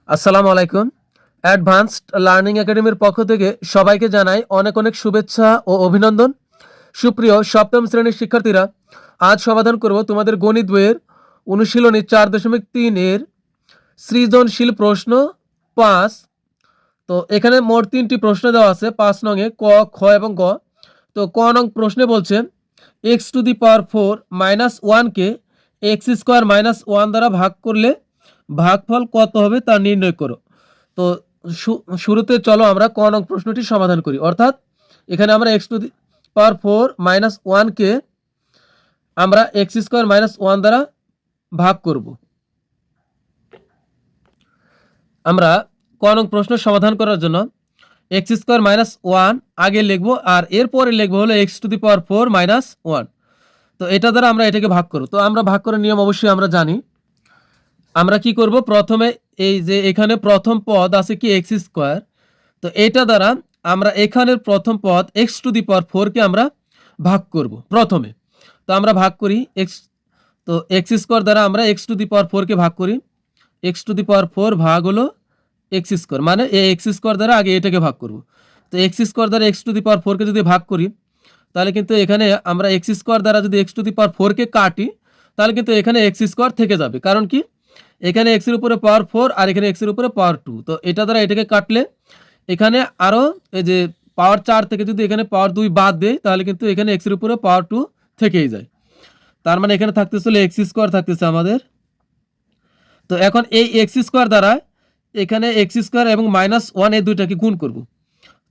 আসসালামু আলাইকুম। Advanced learning একাডেমির পক্ষ থেকে সবাইকে জানাই অনেক অনেক শুভেচ্ছা ও অভিনন্দন। সুপ্রিয় সপ্তম শ্রেণীর শিক্ষার্থীরা, আজ সমাধান করব তোমাদের গণিত বইয়ের অনুশীলনী 4.3 এর সৃজনশীল প্রশ্ন 5। তো এখানে মোট 3টি প্রশ্ন দেওয়া আছে 5 নং এ ক, খ এবং গ। তো ক নং প্রশ্নে বলছে x⁴ - 1 কে x² - 1 দ্বারা ভাগ করলে ভাগফল কত হবে তা নির্ণয় করো। তো শুরুতে চলো আমরা ক নং প্রশ্নটি সমাধান করি। অর্থাৎ এখানে আমরা x⁴ - 1 কে আমরা x² - 1 দ্বারা ভাগ করব। আমরা ক নং প্রশ্ন সমাধান করার জন্য x² - 1 আগে লিখব আর এরপরে লিখব হলো x⁴ - 1। তো এটা দ্বারা আমরা এটাকে ভাগ করব। তো আমরা ভাগ করার নিয়ম অবশ্যই আমরা জানি। আমরা কি করব, প্রথমে এই যে এখানে প্রথম পদ আছে কি x², তো এটা দ্বারা আমরা এখানের প্রথম পদ x⁴ কে আমরা ভাগ করব প্রথমে। তো আমরা ভাগ করি তো x² দ্বারা আমরা x⁴ কে ভাগ করি। x⁴ ভাগ হলো x², মানে এই x² দ্বারা আগে এটাকে ভাগ করব। তো x² দ্বারা x⁴ কে যদি ভাগ করি তাহলে কিন্তু এখানে আমরা x² দ্বারা যদি x⁴ কে কাটি তাহলে কিন্তু এখানে x² থেকে যাবে। কারণ কি, এখানে x এর উপরে পাওয়ার 4 আর এখানে x এর উপরে পাওয়ার 2। তো এটা দ্বারা এটাকে কাটলে এখানে আরো এই যে পাওয়ার 4 থেকে যদি এখানে পাওয়ার 2 বাদ দেই তাহলে কিন্তু এখানে x এর উপরে পাওয়ার 2 থেকেই যায়। তার মানে এখানে থাকতেছিল x² থাকতেছে আমাদের। তো এখন এই x² দ্বারা এখানে x² এবং -1 এই দুইটাকে গুণ করব।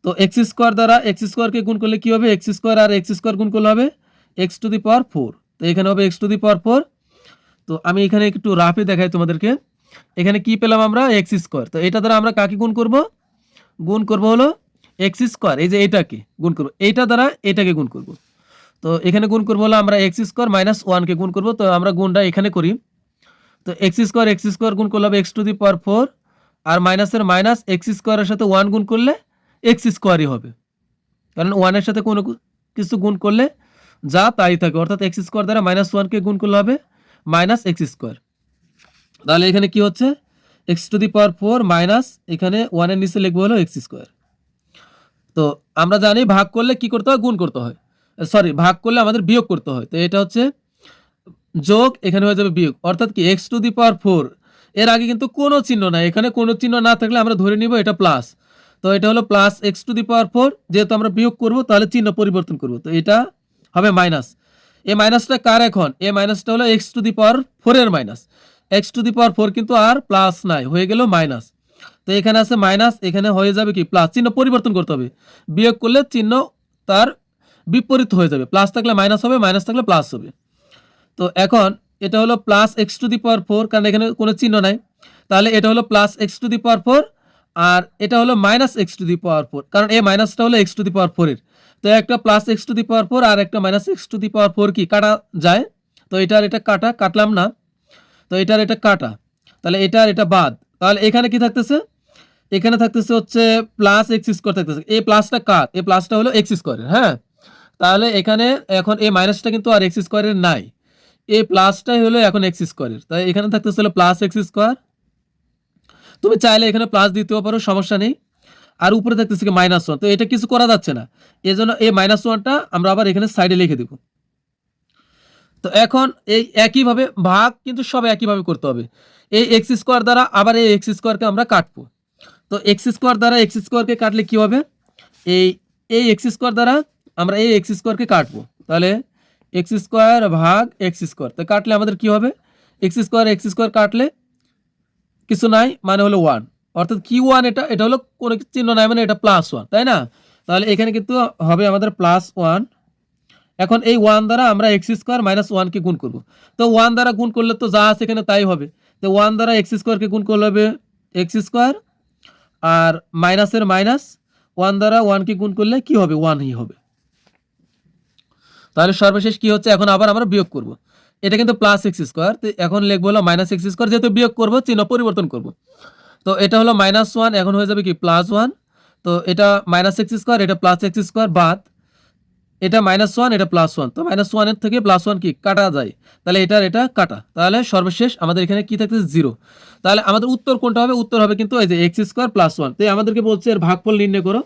তো x² দ্বারা x² কে গুণ করলে কি হবে, x² আর x² গুণ করলে হবে x⁴। তো এখানে হবে x⁴। তো আমি এখানে একটু রাফে দেখাই তোমাদেরকে। এখানে কি পেলাম আমরা, x²। তো এটা দ্বারা আমরা কাকে গুণ করব, গুণ করব হলো x², এই যে এটাকে গুণ করব, এইটা দ্বারা এটাকে গুণ করব। তো এখানে গুণ করব হলো আমরা x² - 1 কে গুণ করব। তো আমরা গুণটা এখানে করি। তো x² গুণ করলে হবে x⁴, আর মাইনাসের মাইনাস x² এর সাথে 1 গুণ করলে x²ই হবে। কারণ 1 এর সাথে কোনো কিছু গুণ করলে যা তাই থাকে, অর্থাৎ x² দ্বারা -1 কে গুণ করলে হবে -x²। তাহলে এখানে কি হচ্ছে, x⁴ মাইনাস এখানে 1 এর নিচে লিখবো হলো x²। তো আমরা জানি ভাগ করলে কি করতে হয়, গুণ করতে হয়। সরি, ভাগ করলে আমাদের বিয়োগ করতে হয়। তো এটা হচ্ছে যোগ, এখানে হয়ে যাবে বিয়োগ। অর্থাৎ কি x⁴, এর আগে কিন্তু কোনো চিহ্ন নাই। এখানে কোনো চিহ্ন না থাকলে আমরা ধরে নিব এটা প্লাস। তো এটা হলো প্লাস x⁴, যেহেতু আমরা বিয়োগ করব তাহলে চিহ্ন পরিবর্তন করব। তো এটা হবে মাইনাস। এই মাইনাসটা কার, এখন এই মাইনাসটা হলো x⁴ এর মাইনাস। x⁴ কিন্তু আর প্লাস নাই, হয়ে গেল মাইনাস। তো এখানে আছে মাইনাস, এখানে হয়ে যাবে কি প্লাস, চিহ্ন পরিবর্তন করতে হবে। বিয়োগ করলে চিহ্ন তার বিপরীত হয়ে যাবে, প্লাস থাকলে মাইনাস হবে, মাইনাস থাকলে প্লাস হবে। তো এখন এটা হলো প্লাস x⁴, কারণ এখানে কোনো চিহ্ন নাই। তাহলে এটা হলো প্লাস x⁴, আর এটা হলো মাইনাস x⁴, কারণ এই মাইনাসটা হলো x⁴ এর। তো একটা প্লাস x⁴ আর একটা মাইনাস x⁴ কি কাটা যায়। তো এটার এটা কাটলাম না। তো এটার এটা কাটা, তাহলে এটা আর এটা বাদ। তাহলে এখানে কি থাকতেছে, এখানে থাকতেছে হচ্ছে প্লাস x² থাকতেছে। এই প্লাসটা কার, এই প্লাসটা হলো x²। হ্যাঁ, তাহলে এখানে এখন এই মাইনাসটা কিন্তু আর x² এর নাই, এই প্লাসটাই হলো এখন x²। তাই এখানে থাকতেছে হলো প্লাস x²। তুমি চাইলে এখানে প্লাস দিতেও পারো, সমস্যা নেই। আর উপরে থাকতেছে কি -1। তো এটা কিছু করা যাচ্ছে না, এজন্য এই -1টা আমরা আবার এখানে সাইডে লিখে দেব। তো এখন এই একইভাবে ভাগ কিন্তু সব একইভাবে করতে হবে। এই x² দ্বারা আবার এই x² কে আমরা কাটবো। তো x² দ্বারা x² কে কাটলে কি হবে, এই x² দ্বারা আমরা এই x² কে কাটবো। তাহলে x² ভাগ x², তো কাটলে আমাদের কি হবে, x² কাটলে কিছু নাই, মানে হলো 1। অর্থাৎ কি 1, এটা হলো কোনো চিহ্ন নাই, মানে এটা +1, তাই না। তাহলে এখানে কিন্তু হবে আমাদের +1। এখন এই 1 দ্বারা আমরা x² - 1 কে গুণ করব। তো 1 দ্বারা গুণ করলে তো যা আছে এখানে তাই হবে। তো 1 দ্বারা x² কে গুণ করলে হবে x², আর মাইনাসের মাইনাস 1 দ্বারা 1 কে গুণ করলে কি হবে, 1ই হবে। তাহলে সর্বশেষ কি হচ্ছে, এখন আবার আমরা বিয়োগ করব। এটা কিন্তু প্লাস x², তো এখন লিখবো হলো মাইনাস x², যেহেতু বিয়োগ করব চিহ্ন পরিবর্তন করব। তো এটা হলো -1, এখন হয়ে যাবে কি +1। তো এটা মাইনাস x², এটা প্লাস x² বাদ। এটা -1 এটা +1, তো -1 এর থেকে +1 কি কাটা যায়, তাহলে এটা কাটা, তাহলে সর্বশেষ আমাদের এখানে কি থাকতেছে 0। তাহলে আমাদের উত্তর কোনটা হবে, উত্তর হবে কিন্তু এই যে x² + 1। তো আমাদেরকে বলছে এর ভাগফল নির্ণয় করো,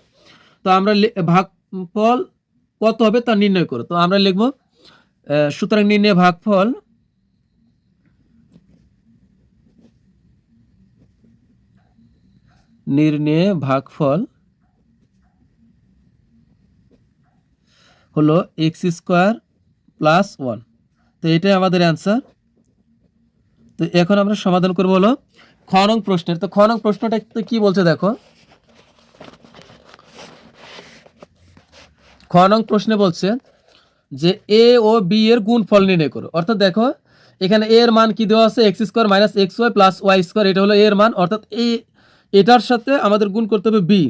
তো আমরা ভাগফল কত হবে তা নির্ণয় করো। তো আমরা লিখব সুতরাং নির্ণয় ভাগফল হলো x² + 1। তো এটাই আমাদের অ্যান্সার। তো এখন আমরা সমাধান করব হলো খ নং প্রশ্নের। তো খ নং প্রশ্নটা কি বলছে দেখো, খ নং প্রশ্নে বলছে যে এ ও বি এর গুণফল নির্ণয় করো। অর্থাৎ দেখো এখানে এ এর মান কি দেওয়া আছে, x² - xy + y², এটা হলো এ এর মান। অর্থাৎ এটার সাথে আমাদের গুণ করতে হবে বি।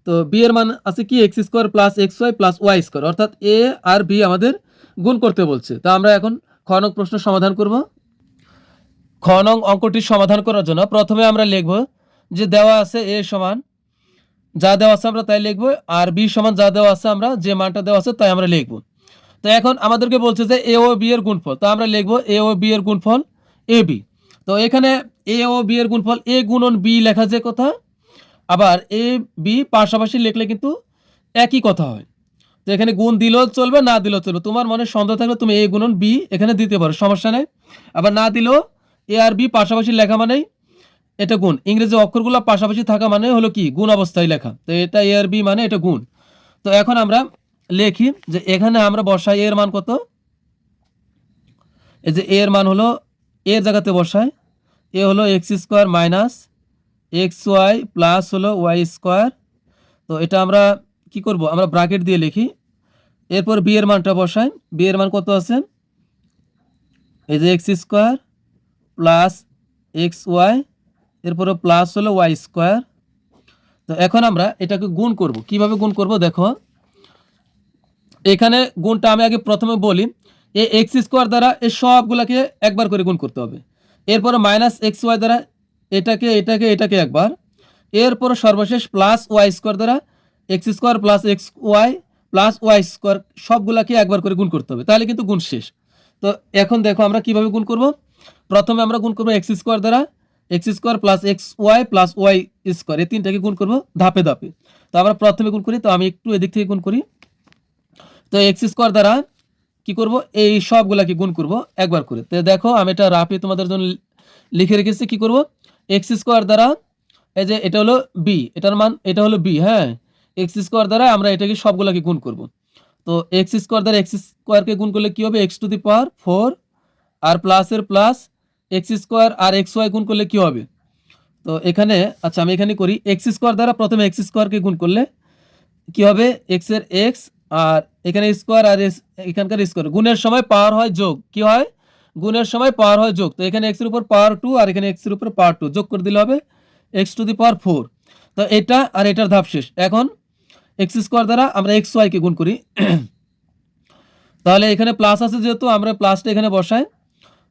তো বি এর মান আছে কি x² + xy + y², অর্থাৎ এ আর বি আমাদের গুণ করতে বলছে। তো আমরা এখন খ নং প্রশ্ন সমাধান করব। খ নং অঙ্কটি সমাধান করার জন্য প্রথমে আমরা লিখব যে দেওয়া আছে a সমান যা দেওয়া আছে আমরা তাই লিখব, আর b সমান যা দেওয়া আছে আমরা যে মানটা দেওয়া আছে তাই আমরা লিখব। তো এখন আমাদেরকে বলছে যে a ও b এর গুণফল, তো আমরা লিখব a ও b এর গুণফল ab। তো এখানে a ও b এর গুণফল a গুণন b লেখা যে কথা, আবার a b পাশাপাশি লিখলে কিন্তু একই কথা হয়। তো এখানে গুণ দিলেও চলবে না দিলেও চলবে, তোমার মনে সন্দেহ থাকলে তুমি a গুণন b এখানে দিতে পারো, সমস্যা নেই। আবার না দিলেও a আর b পাশাপাশি লেখা মানেই এটা গুণ, ইংরেজি অক্ষরগুলো পাশাপাশি থাকা মানে হলো কি গুণ অবস্থায় লেখা, তো এটা a আর b মানে এটা গুণ। তো এখন আমরা লিখি যে এখানে আমরা বসাই এর মান কত, এই যে এর মান হলো এর জায়গাতে বসাই, এ হলো x² - xy প্লাস হলো y²। তো এটা আমরা কি করব, আমরা ব্র্যাকেট দিয়ে লিখি। এরপর বি এর মানটা বসাই, বি এর মান কত আছে, এই যে x² + xy, এরপরে প্লাস হলো y²। তো এখন আমরা এটাকে গুণ করব, কিভাবে গুণ করব দেখো, এখানে গুণটা আমি আগে প্রথমে বলি, এই x² দ্বারা এই সবগুলোকে একবার করে গুণ করতে হবে। এরপরে -xy দ্বারা এটাকে একবার, এরপর সর্বশেষ +y² দ্বারা x² + xy + y² সবগুলাকে একবার করে গুণ করতে হবে, তাহলে কিন্তু গুণ শেষ। তো এখন দেখো আমরা কিভাবে গুণ করব, প্রথমে আমরা গুণ করব x² দ্বারা x² + xy + y², এই তিনটাকে গুণ করব ধাপে ধাপে। তো আমরা প্রথমে গুণ করি, তো আমি একটু এদিক থেকে গুণ করি। তো x² দ্বারা কি করব, এই সবগুলাকে গুণ করব একবার করে। তো দেখো আমি এটা রাফে তোমাদের জন্য লিখে রেখেছি। কি করব, x² দ্বারা এই যে এটা হলো b, এটার মান এটা হলো b, হ্যাঁ, x² দ্বারা আমরা এটাকে সবগুলাকে গুণ করব। তো x² দ্বারা x² কে গুণ করলে কি হবে, x⁴, আর প্লাসের প্লাস x² আর xy গুণ করলে কি হবে। তো এখানে আচ্ছা আমি এখানে করি, x² দ্বারা প্রথমে x² কে গুণ করলে কি হবে, x এর x আর এখানে স্কোয়ার আর এখানকার স্কোয়ার, গুণের সময় পাওয়ার হয় যোগ, কি হয় গুণের সময় পাওয়ার হয় যোগ। তো এখানে x এর উপর পাওয়ার 2 আর এখানে x এর উপর পাওয়ার 2 যোগ করে দিলে হবে x⁴। তো এটা আর এটার ধাপ শেষ। এখন x² দ্বারা আমরা xy কে গুণ করি, তাহলে এখানে প্লাস আছে যেহেতু আমরা প্লাসটা এখানে বসাই।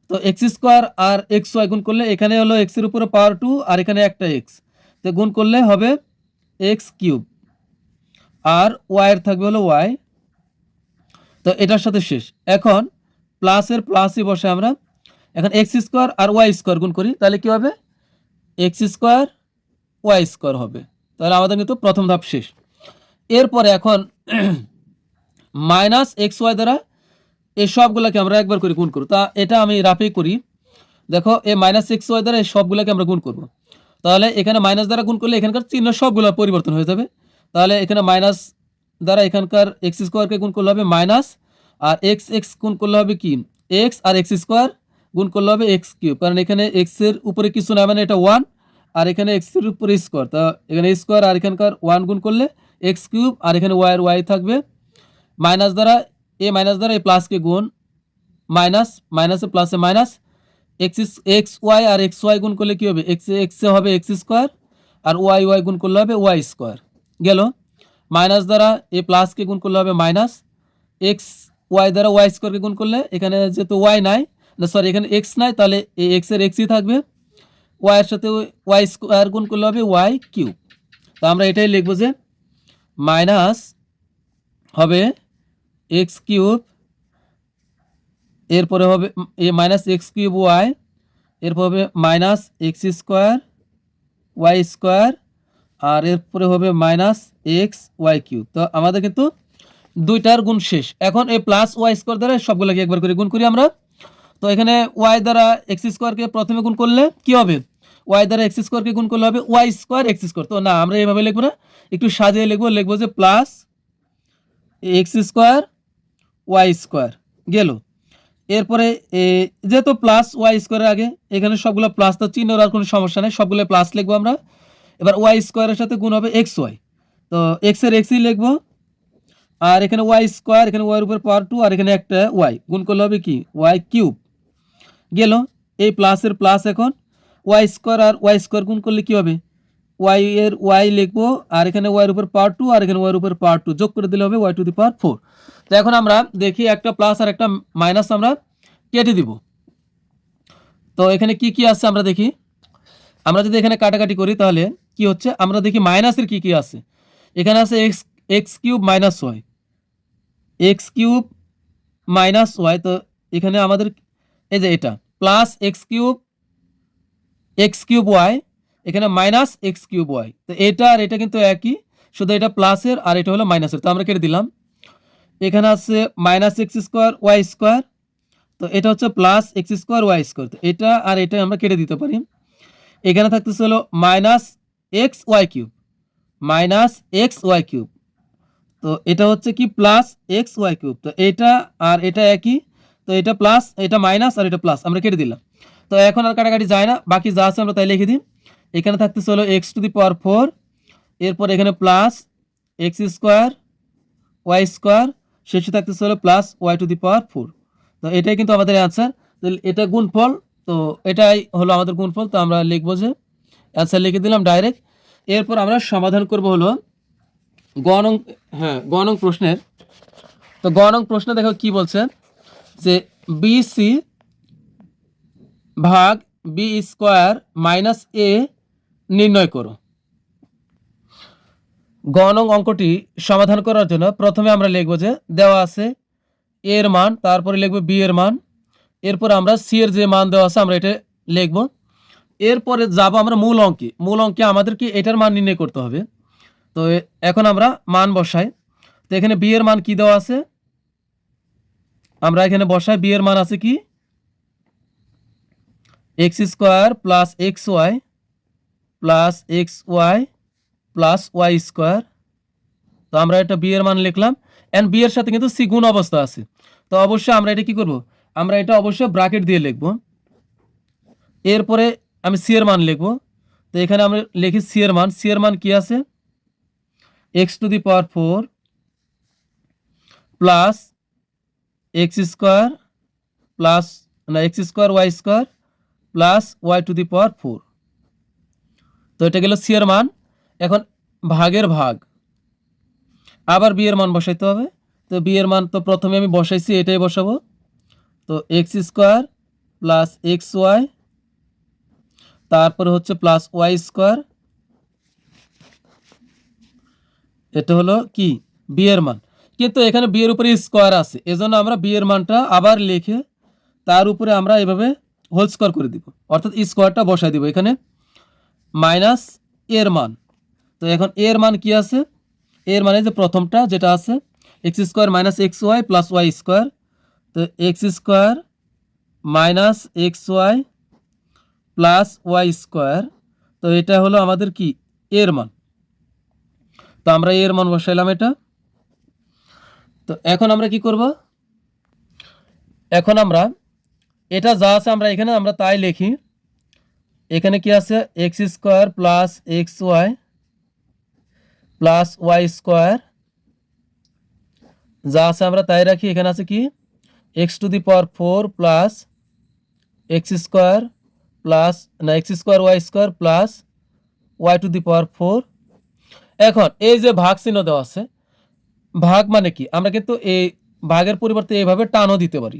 তো x² আর xy গুণ করলে এখানে হলো x এর উপরে পাওয়ার 2 আর এখানে একটা x, তো গুণ করলে হবে x³ আর y এর থাকবে হলো y। তো এটার সাথে শেষ। এখন প্লাসের প্লাসই বসে আমরা, এখন x² আর y² গুণ করি, তাহলে কি হবে x² y² হবে। তাহলে আমাদের কিন্তু প্রথম ধাপ শেষ। এরপরে এখন -xy দ্বারা এই সবগুলোকে আমরা একবার করে গুণ করব। তা এটা আমি রাফে করি, দেখো এই -xy দ্বারা এই সবগুলোকে আমরা গুণ করব। তাহলে এখানে মাইনাস দ্বারা গুণ করলে এখানকার চিহ্ন সবগুলো পরিবর্তন হয়ে যাবে। তাহলে এখানে মাইনাস দ্বারা এখানকার x² কে গুণ করলে হবে মাইনাস, আর x গুণ করলে হবে কি x, আর x² গুণ করলে হবে x³, কারণ এখানে x এর উপরে কিছু না মানে এটা 1, আর এখানে x এর উপরে স্কোয়ার, তা এখানে স্কোয়ার আর এখানকার 1 গুণ করলে x³ আর এখানে y এর y থাকবে। মাইনাস দ্বারা এই প্লাসকে গুণ, মাইনাস মাইনাসে প্লাসে মাইনাস, xy আর xy গুণ করলে কি হবে, x এ হবে x² আর y গুণ করলে হবে y² গেল। মাইনাস দ্বারা এই প্লাসকে গুণ করলে হবে মাইনাস, xy দ্বারা y² কে গুণ করলে এখানে যেহেতু y নাই, সরি এখানে x নাই, তাহলে এই x এর xই থাকবে, y এর সাথে y² গুণ করলে হবে y³। তো আমরা এটাই লিখবো যে মাইনাস হবে এক্স কিউব, এরপরে হবে মাইনাস এক্স কিউব ওয়াই, এরপর হবে minus x square y square, আর এরপরে হবে মাইনাস এক্স ওয়াই কিউব। তো আমাদের কিন্তু দুইটার গুণ শেষ। এখন এই প্লাস ওয়াই স্কোয়ার দ্বারা সবগুলোকে একবার করে গুণ করি আমরা। তো এখানে ওয়াই দ্বারা এক্স স্কোয়ারকে প্রথমে গুণ করলে কি হবে, ওয়াই দ্বারা এক্স স্কোয়ারকে গুণ করলে হবে ওয়াই স্কোয়ার এক্স স্কোয়ার। তো না, আমরা এইভাবে লিখবো না, একটু সাজিয়ে লিখবো যে plus x square y square গেল। এরপরে যেহেতু প্লাস ওয়াই স্কোয়ারের আগে এখানে সবগুলো প্লাস, তো চিহ্নের আর কোনো সমস্যা নেই, সবগুলো প্লাস লিখবো আমরা। এবার ওয়াই স্কোয়ারের সাথে গুণ হবে এক্স ওয়াই, তো এক্সের এক্সই লিখবো, আর এখানে ওয়াই স্কোয়ার, এখানে ওয়াইয়ের উপর পাওয়ার 2, আর এখানে একটা ওয়াই, গুণ করলে হবে কি ওয়াই কিউব গেল। এই প্লাসের প্লাস, এখন ওয়াই স্কোয়ার আর ওয়াই স্কোয়ার গুণ করলে কি হবে, ওয়াই এর ওয়াই লিখবো, আর এখানে ওয়াইয়ের উপর পাওয়ার 2, আর এখানে ওয়াইয়ের উপর পাওয়ার 2 যোগ করে দিলে হবে ওয়াই টু দি পাওয়ার 4। তো এখন আমরা দেখি একটা প্লাস আর একটা মাইনাস আমরা কেটে দিব। তো এখানে কি কি আছে আমরা দেখি। আমরা যদি এখানে কাটাকাটি করি তাহলে কি হচ্ছে, আমরা দেখি মাইনাসের কি কি আছে। এখানে আছে x x cube minus y, x cube minus y. তো এখানে আমাদের এই যে এটা প্লাস এক্স কিউব ওয়াই, এখানে মাইনাস এক্স কিউব ওয়াই। তো এটা আর এটা কিন্তু একই, শুধু এটা প্লাসের আর এটা হলো মাইনাসের। তো আমরা কেটে দিলাম। এখানে আছে minus x square y square, তো এটা হচ্ছে plus x square y square. তো এটা আর এটা আমরা কেটে দিতে পারি। এখানে থাকতেছে হলো minus x y cube, minus x y cube. তো এটা হচ্ছে কি প্লাস এক্স ওয়াই কিউব। তো এটা আর এটা একই, তো এটা প্লাস, এটা মাইনাস, আর এটা প্লাস, আমরা কেটে দিলাম। তো এখন আর কাটাকাটি যায় না, বাকি যা আছে আমরা তাই লিখে দিই। এখানে থাকতেছে হলো এক্স টু দি পাওয়ার 4, এরপর এখানে plus x square y square, শেষে থাকতেছে হলো plus y to the power 4। তো এটাই কিন্তু আমাদের অ্যান্সার। তো এটা গুণফল, তো এটাই হলো আমাদের গুণফল। তো আমরা লিখবো যে অ্যান্সার লিখে দিলাম ডাইরেক্ট। এরপর আমরা সমাধান করব হলো গ নং প্রশ্নের। তো গ নং প্রশ্নে দেখো কি বলছে, যে বিসি ভাগ বি স্কোয়ার মাইনাস এ নির্ণয় করো। গ নং অঙ্কটি সমাধান করার জন্য প্রথমে আমরা লিখব যে দেওয়া আছে এ এর মান, তারপরে লিখব বি এর মান, এরপর আমরা সি এর যে মান দেওয়া আছে আমরা এটা লিখব। এরপরে যাব আমরা মূল অঙ্কে। মূল অঙ্কে আমাদেরকে এটার মান নির্ণয় করতে হবে। তো এখন আমরা মান বসাই। তো এখানে বি এর মান কি দেওয়া আছে, আমরা এখানে বসাই। বি এর মান আছে কি x square plus x y plus x y plus y square. তো আমরা এটা বি এর মান লিখলাম, এন্ড বি এর সাথে কিন্তু সি গুণ অবস্থা আছে। তো অবশ্যই আমরা এটা কি করব, আমরা এটা অবশ্যই ব্র্যাকেট দিয়ে লিখব। এরপরে আমি সি এর মান লিখব। তো এখানে আমরা লিখি সি এর মান। সি এর মান কি আছে, x to the power 4 plus x square plus না x square y square plus y to the power 4। তো এটা গেল সি এর মান। এখন ভাগের ভাগ, আবার বি এর মান বসাইতে হবে। তো বি এর মান তো প্রথমে আমি বসাইছি, এটাই বসাবো। তো x square plus x y, তারপরে হচ্ছে প্লাস ওয়াই স্কোয়ার, এটা হলো কি বি এর মান। কিন্তু এখানে বি এর উপরে স্কোয়ার আছে, এজন্য আমরা বি এর মানটা আবার লিখে তার উপরে আমরা এভাবে হোল স্কোয়ার করে দিব, অর্থাৎ স্কোয়ারটা বসাই দিব এখানে মাইনাস এর মান। তো এখন এর মান কি আছে, এর মানে যে প্রথমটা যেটা আছে x square minus x y plus y square. তো x square minus x y plus y square. তো এটা হলো আমাদের কি এর মান। তো আমরা এর মান বসাইলাম এটা। তো এখন আমরা কি করব, এখন আমরা এটা যা আছে আমরা এখানে আমরা তাই লিখি। এখানে কি আছে x square plus x y plus y square, যা আছে আমরা তাই রাখি। এখানে আছে কি x to the power 4 plus x square plus না x square y square plus y to the power 4। এখন এই যে ভাগ চিহ্ন দেওয়া আছে, ভাগ মানে কি, আমরা কিন্তু এই ভাগের পরিবর্তে এইভাবে টানও দিতে পারি,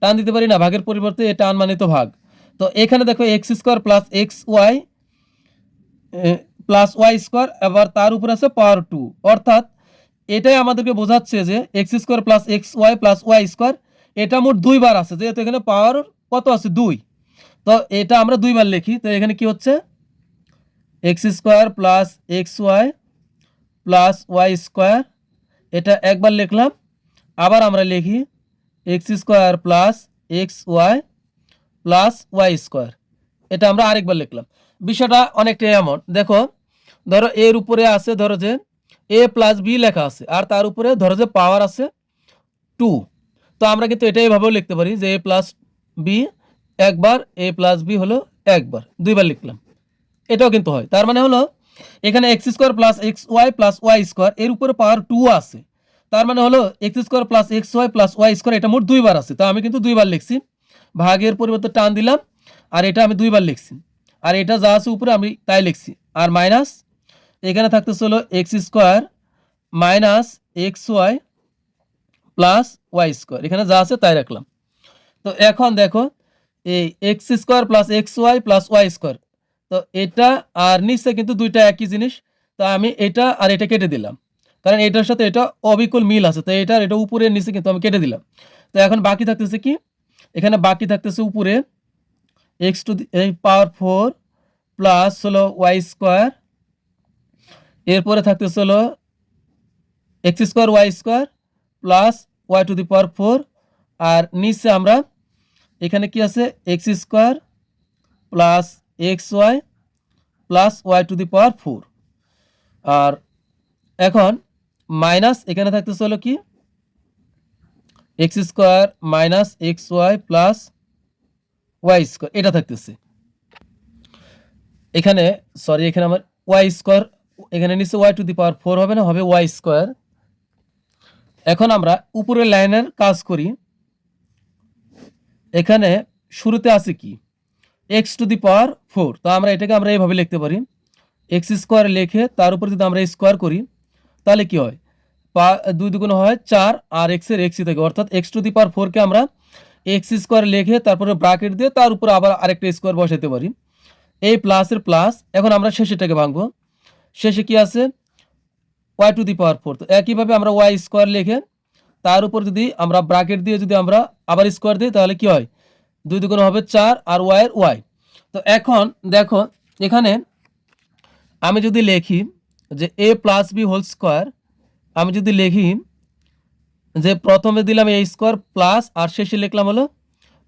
টান দিতে পারি না, ভাগের পরিবর্তে এই টান মানে তো ভাগ। তো এখানে দেখো x square plus x y plus y square, আবার তার উপর আছে পাওয়ার 2, অর্থাৎ এটাই আমাদেরকে বোঝাচ্ছে যে x square plus x y plus y square এটা মোট দুইবার আছে, যেহেতু এখানে পাওয়ার কত আছে 2, তো এটা আমরা দুইবার লিখি। তো এখানে কি হচ্ছে x square plus x y plus y square, এটা একবার লিখলাম। আবার আমরা লিখি x square plus x y plus y square, এটা আমরা আরেকবার লিখলাম। বিষয়টা অনেকটাই এমন, দেখো ধরো এর উপরে আছে ধরো যে এ প্লাস বি লেখা আছে, আর তার উপরে ধরো যে পাওয়ার আছে 2। তো আমরা কিন্তু এটা এইভাবেও লিখতে পারি যে এ প্লাস বি একবার, এ প্লাস বি হলো একবার, দুইবার লিখলাম, এটাও কিন্তু হয়। তার মানে হলো এখানে x square plus x y plus y square এর উপরে পাওয়ার 2 আছে, তার মানে হলো x square plus x y plus y square এটা মোট দুইবার আছে। তো আমি কিন্তু দুইবার লিখছি, ভাগের পরিবর্তে টান দিলাম, আর এটা আমি দুইবার লিখছি, আর এটা যা আছে উপরে আমি তাই লিখছি। আর মাইনাস এখানে থাকতেছে হলো x square minus x y plus y square, এখানে যা আছে তাই রাখলাম। তো এখন দেখো এই x square plus x y plus y square, তো এটা আর নিচে কিন্তু দুইটা একই জিনিস। তো আমি এটা আর এটা কেটে দিলাম, কারণ এটার সাথে এটা অবিকল মিল আছে, তো এটা এটা উপরে নিচে কিন্তু আমি কেটে দিলাম। তো এখন বাকি থাকতেছে কি, এখানে বাকি থাকতেছে উপরে এক্স টু এই পাওয়ার 4 প্লাস হলো ওয়াই স্কোয়ার, এরপরে থাকতেছে হলো x square y square plus y to the power 4, আর নিচে আমরা এখানে কি আছে x square plus x y plus y to the power 4। আর এখন মাইনাস এখানে থাকতেছে হলো কি x square minus x y plus y square, এটা থাকতেছে এখানে, সরি এখানে আমার ওয়াই স্কোয়ার, এখানে নিচে ওয়াই টু দি পাওয়ার 4 হবে না, হবে ওয়াই স্কোয়ার। এখন আমরা উপরের লাইনের কাজ করি, এখানে শুরুতে আছে কি এক্স টু দি পাওয়ার 4, তো আমরা এটাকে আমরা এইভাবে লিখতে পারি এক্স স্কোয়ার লিখে তার উপর যদি আমরা স্কোয়ার করি তাহলে কি হয়, 2 দুগুণ হয় 4, আর এক্সের এক্সই থাকে, অর্থাৎ এক্স টু দি পাওয়ার 4কে আমরা এক্স স্কোয়ার লিখে তারপরে ব্র্যাকেট দিয়ে তার উপর আবার আরেকটা স্কোয়ার বসাতে পারি, এই প্লাসের প্লাস। এখন আমরা শেষেরটাকে ভাঙবো, শেষে কি আছে ওয়াই টু দি পাওয়ার 4, তো একইভাবে আমরা ওয়াই স্কোয়ার লিখে তার উপর যদি আমরা ব্র্যাকেট দিয়ে যদি আমরা আবার স্কোয়ার দিই তাহলে কি হয় 2 দুগুণ হবে 4, আর ওয়াই এর ওয়াই। তো এখন দেখো এখানে আমি যদি লিখি যে এ প্লাস বি হোল স্কোয়ার, আমি যদি লিখি যে প্রথমে দিলাম এ স্কোয়ার প্লাস আর শেষে লিখলাম হলো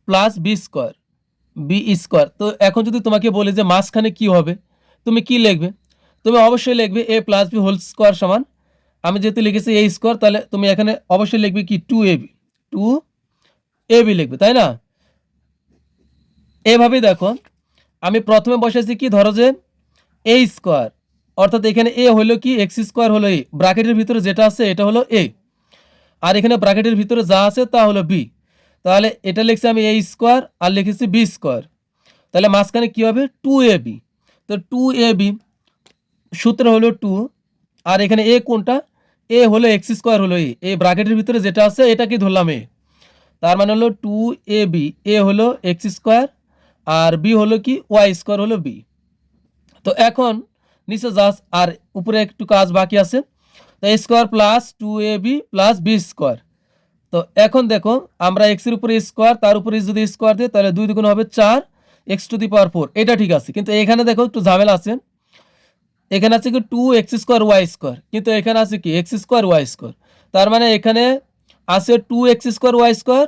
plus b square b square. তো এখন যদি তোমাকে বলি যে মাঝখানে কি হবে, তুমি কি লিখবে? তুমি অবশ্যই লিখবে এ প্লাস বি হোল স্কোয়ার সমান, আমি যেহেতু লিখেছি এ স্কোয়ার, তাহলে তুমি এখানে অবশ্যই লিখবে কি 2ab লিখবে, তাই না? এভাবেই দেখো আমি প্রথমে বসেছি কি, ধরো যে এ স্কোয়ার, অর্থাৎ এখানে এ হলো কি এক্স স্কোয়ার হলো এ, ব্র্যাকেটের ভিতরে যেটা আছে এটা হলো এ, আর এখানে ব্র্যাকেটের ভিতরে যা আছে তা হলো বি, তাহলে এটা লিখছি আমি এ স্কোয়ার আর লিখেছি বি স্কোয়ার, তাহলে মাঝখানে কি হবে 2ab। তো 2ab সূত্র হলো 2, আর এখানে এ কোনটা, এ হলো এক্স স্কোয়ার হলো এ ব্র্যাকেটের ভিতরে যেটা আছে এটাকে ধরলাম এ, তার মানে হলো 2ab, এ হলো এক্স স্কোয়ার আর বি হলো কি ওয়াই স্কোয়ার হলো বি। তো এখন নিচে জাস্ট আর উপরে একটু কাজ বাকি আছে, তো a square plus 2ab plus b square. তো এখন দেখো আমরা এক্স এর উপরে স্কোয়ার তার উপরে যদি স্কোয়ার দিই তাহলে 2 দুগুণ হবে 4 এক্স টু দি পাওয়ার 4, এটা ঠিক আছে। কিন্তু এখানে দেখো একটু ঝামেলা আছে, এখানে আছে কি 2 এক্স স্কোয়ার ওয়াই স্কোয়ার, কিন্তু এখানে আছে কি এক্স স্কোয়ার ওয়াই স্কোয়ার, তার মানে এখানে আছে 2 এক্স স্কোয়ার ওয়াই স্কোয়ার,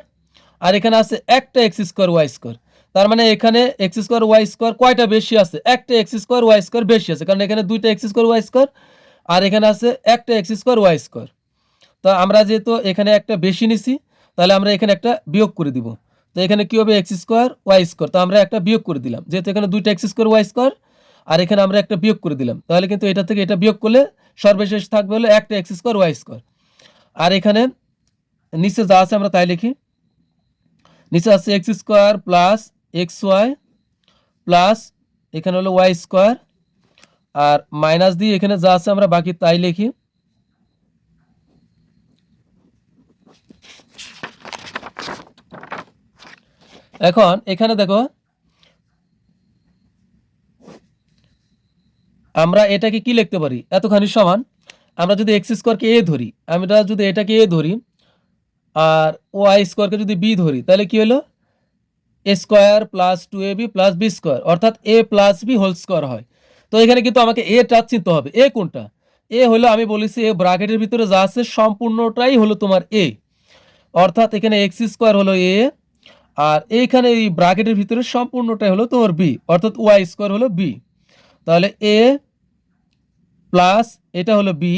আর এখানে আছে একটা এক্স স্কোয়ার ওয়াই স্কোয়ার, তার মানে এখানে এক্স স্কোয়ার ওয়াই স্কোয়ার কয়টা বেশি আছে, একটা এক্স স্কোয়ার ওয়াই স্কোয়ার বেশি আছে, কারণ এখানে দুইটা এক্স স্কোয়ার ওয়াই স্কোয়ার আর এখানে আছে একটা এক্স স্কোয়ার ওয়াই স্কোয়ার। তো আমরা যেহেতু এখানে একটা বেশি নিছি তাহলে আমরা এখানে একটা বিয়োগ করে দিব, তো এখানে কি হবে এক্স স্কোয়ার ওয়াই স্কোয়ার, তো আমরা একটা বিয়োগ করে দিলাম, যেহেতু এখানে দুইটা এক্স স্কোয়ার ওয়াই স্কোয়ার আর এখানে আমরা একটা বিয়োগ করে দিলাম, তাহলে কিন্তু এটা থেকে এটা বিয়োগ করলে সর্বশেষ থাকবে হলো একটা এক্স স্কোয়ার ওয়াই স্কোয়ার। আর এখানে নিচে যা আছে আমরা তাই লিখি, নিচে আছে x square plus x y plus এখানে হলো ওয়াই স্কোয়ার, আর মাইনাস দিয়ে এখানে যা আছে আমরা বাকি তাই লিখি। এখন এখানে দেখো আমরা এটাকে কি লিখতে পারি, এতখানি সমান আমরা যদি এক্স স্কোয়ারকে এ ধরি, আমরা যদি এটাকে এ ধরি আর ওয়াই স্কোয়ারকে যদি বি ধরি, তাহলে কি হলো a square plus 2ab plus b square, অর্থাৎ a plus b whole square হয়। তো এখানে কিন্তু আমাকে এটা চিনতে হবে। এ কোনটা? এ হলো, আমি বলেছি এ ব্র্যাকেটের ভিতরে যা আছে সম্পূর্ণটাই হলো তোমার এ, অর্থাৎ এখানে এক্স স্কোয়ার হলো এ, আর এইখানে এই ব্র্যাকেটের ভিতরে সম্পূর্ণটাই হলো তোমার বি, অর্থাৎ ওয়াই স্কোয়ার হলো বি। তাহলে এ প্লাস এটা হলো বি,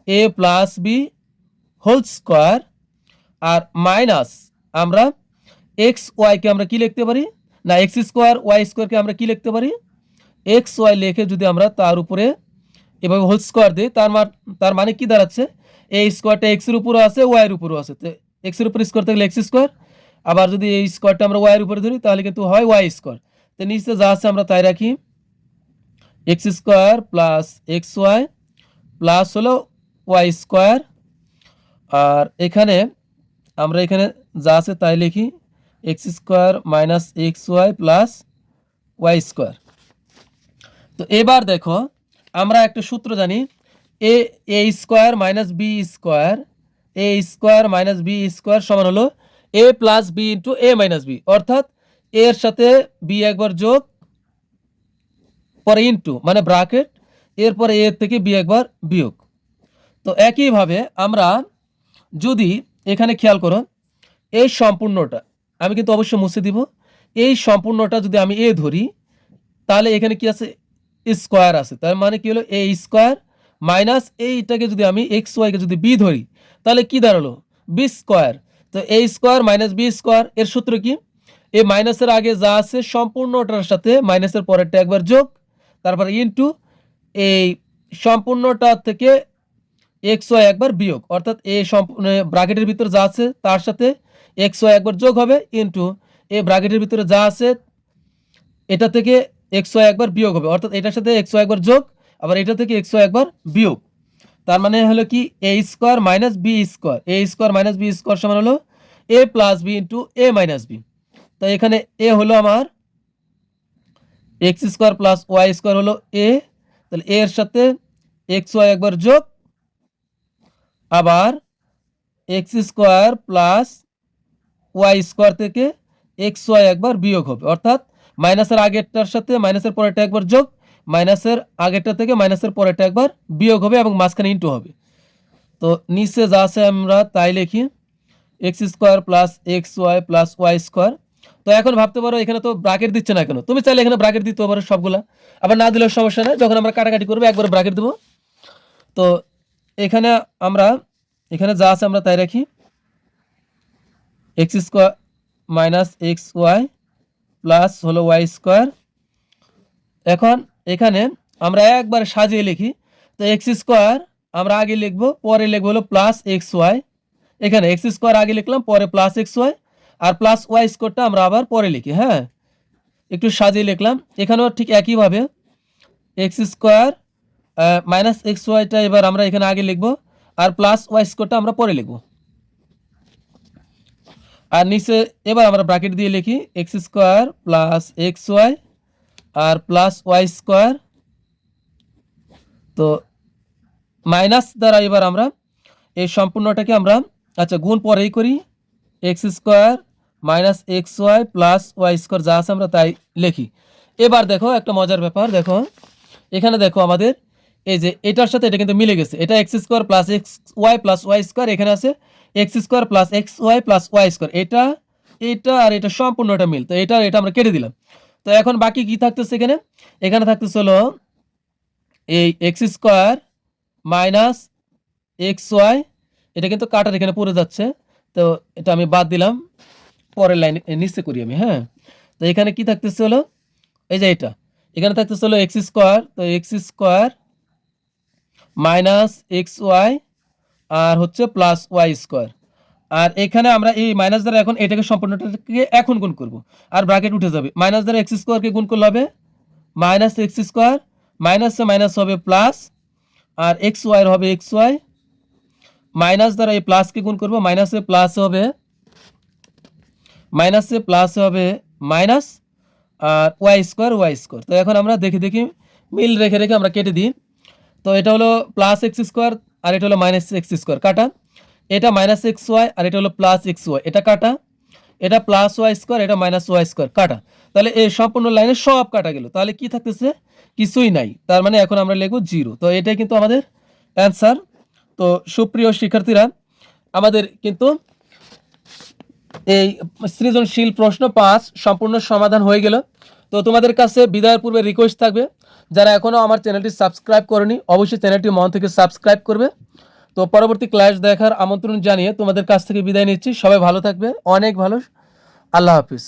এ প্লাস বি হোল স্কোয়ার, আর মাইনাস আমরা এক্স ওয়াইকে আমরা কি লিখতে পারি, না এক্স স্কোয়ার ওয়াই স্কোয়ারকে আমরা কি লিখতে পারি, এক্স ওয়াই লিখে যদি আমরা তার উপরে এভাবে হোল স্কোয়ার দিই, তার মানে কি দাঁড়াচ্ছে, এই স্কোয়ারটা এক্সের উপরও আছে ওয়াইয়ের উপরও আছে। তো এক্সের উপর স্কোয়ার থাকলে এক্স স্কোয়ার, আবার যদি এই স্কোয়ারটা আমরা ওয়াইয়ের উপরে ধরি তাহলে কিন্তু হয় ওয়াই স্কোয়ার। তো নিচে যা আছে আমরা তাই রাখি, x square plus x y plus হলো ওয়াই স্কোয়ার, আর এখানে আমরা এখানে যা আছে তাই লিখি, x square minus x y plus y square. তো এবার দেখো আমরা একটা সূত্র জানি, a a square minus b square, a square minus b square সমান হলো a plus b into a minus b, অর্থাৎ এর সাথে বি একবার যোগ পরে ইন্টু মানে ব্র্যাকেট, এরপরে এর থেকে বি একবার বিয়োগ। তো একইভাবে আমরা যদি এখানে খেয়াল করো এই সম্পূর্ণটা, আমি কিন্তু অবশ্যই মুছে দিব, এই সম্পূর্ণটা যদি আমি এ ধরি তাহলে এখানে কি আছে স্কোয়ার আছে, তার মানে কি হলো এ স্কোয়ার মাইনাস এইটাকে যদি আমি এক্স ওয়াইকে যদি বি ধরি তাহলে কি দাঁড়ালো বি স্কোয়ার। তো a square minus b square, এর সূত্র কি, এই মাইনাসের আগে যা আছে সম্পূর্ণটার সাথে মাইনাসের পরেরটা একবার যোগ, তারপরে ইন্টু এই সম্পূর্ণটা থেকে এক্স ওয়াই একবার বিয়োগ, অর্থাৎ এই সম্পূর্ণ ব্র্যাকেটের ভিতরে যা আছে তার সাথে এক্স ওয়াই একবার যোগ হবে, ইন্টু এই ব্র্যাকেটের ভিতরে যা আছে এটা থেকে এক্স ওয়াই একবার বিয়োগ হবে, অর্থাৎ এটার সাথে এক্স ওয়াই একবার যোগ, আবার এটা থেকে এক্স ওয়াই একবার বিয়োগ। তার মানে হলো কি a square minus b square, a square minus b square সমান হলো a plus b into a minus b. তো এখানে এ হলো আমার x square plus y square হলো এ, তাহলে এর সাথে এক্স ওয়াই একবার যোগ, আবার x square plus y square থেকে এক্স ওয়াই একবার বিয়োগ হবে, অর্থাৎ মাইনাসের আগেরটার সাথে মাইনাসের পরেরটা একবার যোগ, মাইনাসের আগেরটা থেকে মাইনাসের পরেরটা একবার বিয়োগ হবে এবং মাঝখানে ইন্টু হবে। তো নিচে যা আছে আমরা তাই লিখি, x square plus x y plus y square. তো এখন ভাবতে পারো এখানে তো ব্র্যাকেট দিচ্ছে না কেন, তুমি চাইলে এখানে ব্র্যাকেট দিতে পারো সবগুলা, আবার না দিলেও সমস্যা নেই, যখন আমরা কাটাকাটি করবো একবার ব্র্যাকেট দেবো। তো এখানে আমরা এখানে যা আছে আমরা তাই রাখি, x square minus x y plus হলো ওয়াই স্কোয়ার। এখন এখানে আমরা একবার সাজিয়ে লিখি, তো এক্স স্কোয়ার আমরা আগে লিখবো, পরে লিখবো হলো প্লাস এক্স ওয়াই, এখানে এক্স স্কোয়ার আগে লিখলাম পরে প্লাস এক্স ওয়াই, আর প্লাস ওয়াই স্কোয়ারটা আমরা আবার পরে লিখি, হ্যাঁ একটু সাজিয়ে লিখলাম। এখানেও ঠিক একইভাবে এক্স স্কোয়ার মাইনাস এক্স ওয়াইটা এবার আমরা এখানে আগে লিখবো, আর প্লাস ওয়াই স্কোয়ারটা আমরা পরে লিখবো। আর নিচে এবার আমরা ব্র্যাকেট দিয়ে লিখি x square plus x y আর প্লাস ওয়াই স্কোয়ার। তো মাইনাস দ্বারা এবার আমরা এই সম্পূর্ণটাকে আমরা আচ্ছা গুণ পরেই করি, x square minus x y plus y square যা আছে আমরা তাই লিখি। এবার দেখো একটা মজার ব্যাপার, দেখো এখানে দেখো আমাদের এই যে এটার সাথে এটা কিন্তু মিলে গেছে, এটা x square plus x y plus y square, এখানে আছে x square plus x y plus y square, এটা এটা আর এটা সম্পূর্ণটা মিল, তো এটা এটা আমরা কেটে দিলাম। তো এখন বাকি কি থাকতেছে এখানে, এখানে থাকতেছে হলো এই x square minus x y, এটা কিন্তু কাটার এখানে পড়ে যাচ্ছে, তো এটা আমি বাদ দিলাম, পরের লাইন নিচে করি আমি, হ্যাঁ। তো এখানে কি থাকতেছে হলো এই যে এটা, এখানে থাকতেছে হলো এক্স স্কোয়ার, তো x square minus x y আর হচ্ছে প্লাস ওয়াই স্কোয়ার, আর এখানে আমরা এই মাইনাস দ্বারা এখন এটাকে সম্পূর্ণটাকে এখন গুণ করব, আর ব্র্যাকেট উঠে যাবে, মাইনাস দ্বারা এক্স স্কোয়ারকে গুণ করলে হবে মাইনাস এক্স স্কোয়ার, মাইনাসে মাইনাস হবে প্লাস, আর এক্স ওয়াই হবে এক্স ওয়াই, মাইনাস দ্বারা এই প্লাসকে গুণ করবো, মাইনাসে প্লাস হবে মাইনাসে প্লাস হবে মাইনাস, আর ওয়াই স্কোয়ার ওয়াই স্কোয়ার। তো এখন আমরা দেখি দেখি মিল রেখে রেখে আমরা কেটে দিই, তো এটা হলো প্লাস এক্স স্কোয়ার আর এটা হলো মাইনাস এক্স স্কোয়ার, কাটা। এটা মাইনাস এক্স ওয়াই আর এটা হলো প্লাস এক্স ওয়াই, এটা কাটা। এটা প্লাস ওয়াই স্কোয়ার, এটা মাইনাস ওয়াই স্কোয়ার, কাটা। তাহলে এই সম্পূর্ণ লাইনে সব কাটা গেল, তাহলে কি থাকতেছে? কিছুই নাই। তার মানে এখন আমরা লিখব 0। তো এটাই কিন্তু আমাদের অ্যান্সার। তো সুপ্রিয় শিক্ষার্থীরা, আমাদের কিন্তু এই সৃজনশীল প্রশ্ন 5 সম্পূর্ণ সমাধান হয়ে গেল। তো তোমাদের কাছে বিদায়ের পূর্বে রিকোয়েস্ট থাকবে, যারা এখনও আমার চ্যানেলটি সাবস্ক্রাইব করেনি অবশ্যই চ্যানেলটি মন থেকে সাবস্ক্রাইব করবে। তো পরবর্তী ক্লাস দেখার আমন্ত্রণ জানিয়ে তোমাদের কাছ থেকে বিদায় নিচ্ছি। সবাই ভালো থাকবে, অনেক ভালো। আল্লাহ হাফিজ।